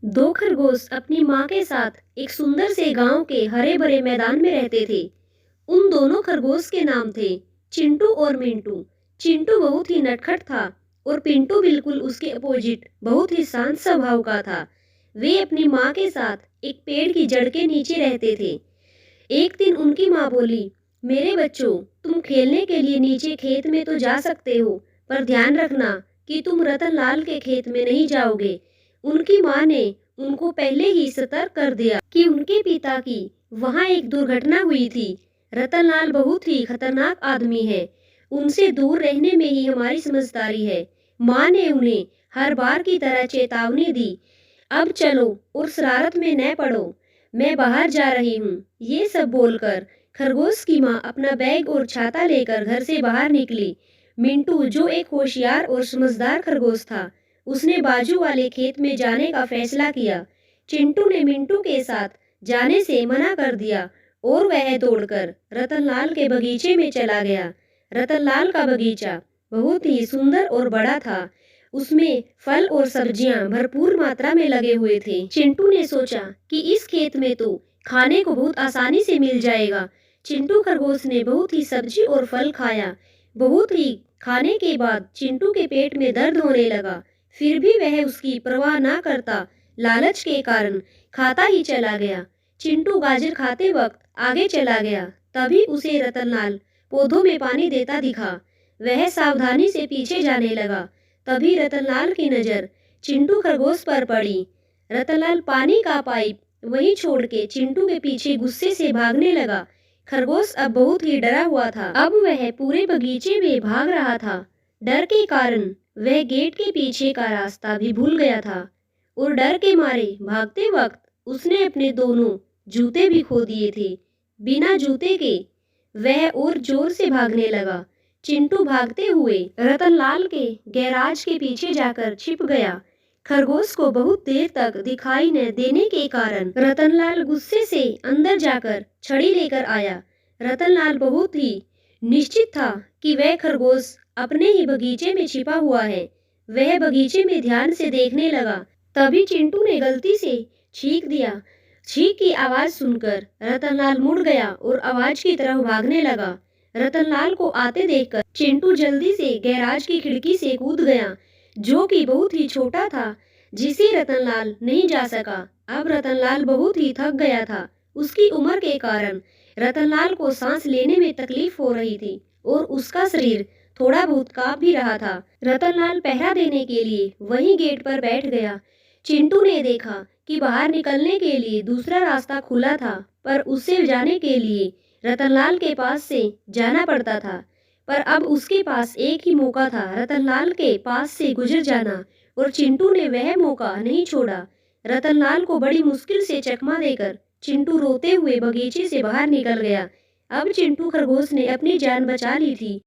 दो खरगोश अपनी माँ के साथ एक सुंदर से गांव के हरे भरे मैदान में रहते थे। उन दोनों खरगोश के नाम थे चिंटू और मिंटू। चिंटू बहुत ही नटखट था और पिंटू बिल्कुल उसके अपोजिट बहुत ही शांत स्वभाव का था। वे अपनी माँ के साथ एक पेड़ की जड़ के नीचे रहते थे। एक दिन उनकी माँ बोली, मेरे बच्चों, तुम खेलने के लिए नीचे खेत में तो जा सकते हो, पर ध्यान रखना कि तुम रतनलाल के खेत में नहीं जाओगे। उनकी माँ ने उनको पहले ही सतर्क कर दिया कि उनके पिता की वहाँ एक दुर्घटना हुई थी। रतनलाल बहुत ही खतरनाक आदमी है, उनसे दूर रहने में ही हमारी समझदारी है। माँ ने उन्हें हर बार की तरह चेतावनी दी। अब चलो और शरारत में न पड़ो, मैं बाहर जा रही हूँ। ये सब बोलकर खरगोश की माँ अपना बैग और छाता लेकर घर से बाहर निकली। मिंटू, जो एक होशियार और समझदार खरगोश था, उसने बाजू वाले खेत में जाने का फैसला किया। चिंटू ने मिंटू के साथ जाने से मना कर दिया और वह दौड़कर रतनलाल के बगीचे में चला गया। रतनलाल का बगीचा बहुत ही सुंदर और बड़ा था। उसमें फल और सब्जियां भरपूर मात्रा में लगे हुए थे। चिंटू ने सोचा कि इस खेत में तो खाने को बहुत आसानी से मिल जाएगा। चिंटू खरगोश ने बहुत ही सब्जी और फल खाया। बहुत ही खाने के बाद चिंटू के पेट में दर्द होने लगा। फिर भी वह उसकी परवाह ना करता, लालच के कारण खाता ही चला गया। चिंटू गाजर खाते वक्त आगे चला गया, तभी उसे रतनलाल पौधों में पानी देता दिखा। वह सावधानी से पीछे जाने लगा। तभी रतनलाल की नजर चिंटू खरगोश पर पड़ी। रतनलाल पानी का पाइप वहीं छोड़ के चिंटू के पीछे गुस्से से भागने लगा। खरगोश अब बहुत ही डरा हुआ था। अब वह पूरे बगीचे में भाग रहा था। डर के कारण वह गेट के पीछे का रास्ता भी भूल गया था और डर के मारे भागते वक्त उसने अपने दोनों जूते भी खो दिए थे। बिना जूते के वह और जोर से भागने लगा। चिंटू भागते हुए रतनलाल के गैराज के पीछे जाकर छिप गया। खरगोश को बहुत देर तक दिखाई न देने के कारण रतनलाल गुस्से से अंदर जाकर छड़ी लेकर आया। रतनलाल बहुत ही निश्चित था कि वह खरगोश अपने ही बगीचे में छिपा हुआ है। वह बगीचे में ध्यान से देखने लगा। तभी चिंटू ने गलती से छींक दिया। छींक की आवाज सुनकर रतनलाल मुड़ गया और आवाज की तरफ भागने लगा। रतनलाल को आते देखकर चिंटू जल्दी से गैराज की खिड़की से कूद गया, जो कि बहुत ही छोटा था, जिसे रतनलाल नहीं जा सका। अब रतनलाल बहुत ही थक गया था। उसकी उम्र के कारण रतनलाल को सांस लेने में तकलीफ हो रही थी और उसका शरीर थोड़ा बहुत कांप भी रहा था। रतनलाल पहरा देने के लिए वहीं गेट पर बैठ गया। चिंटू ने देखा कि बाहर निकलने के लिए दूसरा रास्ता खुला था, पर उससे जाने के लिए रतनलाल के पास से जाना पड़ता था। पर अब उसके पास एक ही मौका था, रतनलाल के पास से गुजर जाना, और चिंटू ने वह मौका नहीं छोड़ा। रतनलाल को बड़ी मुश्किल से चकमा देकर चिंटू रोते हुए बगीचे से बाहर निकल गया। अब चिंटू खरगोश ने अपनी जान बचा ली थी।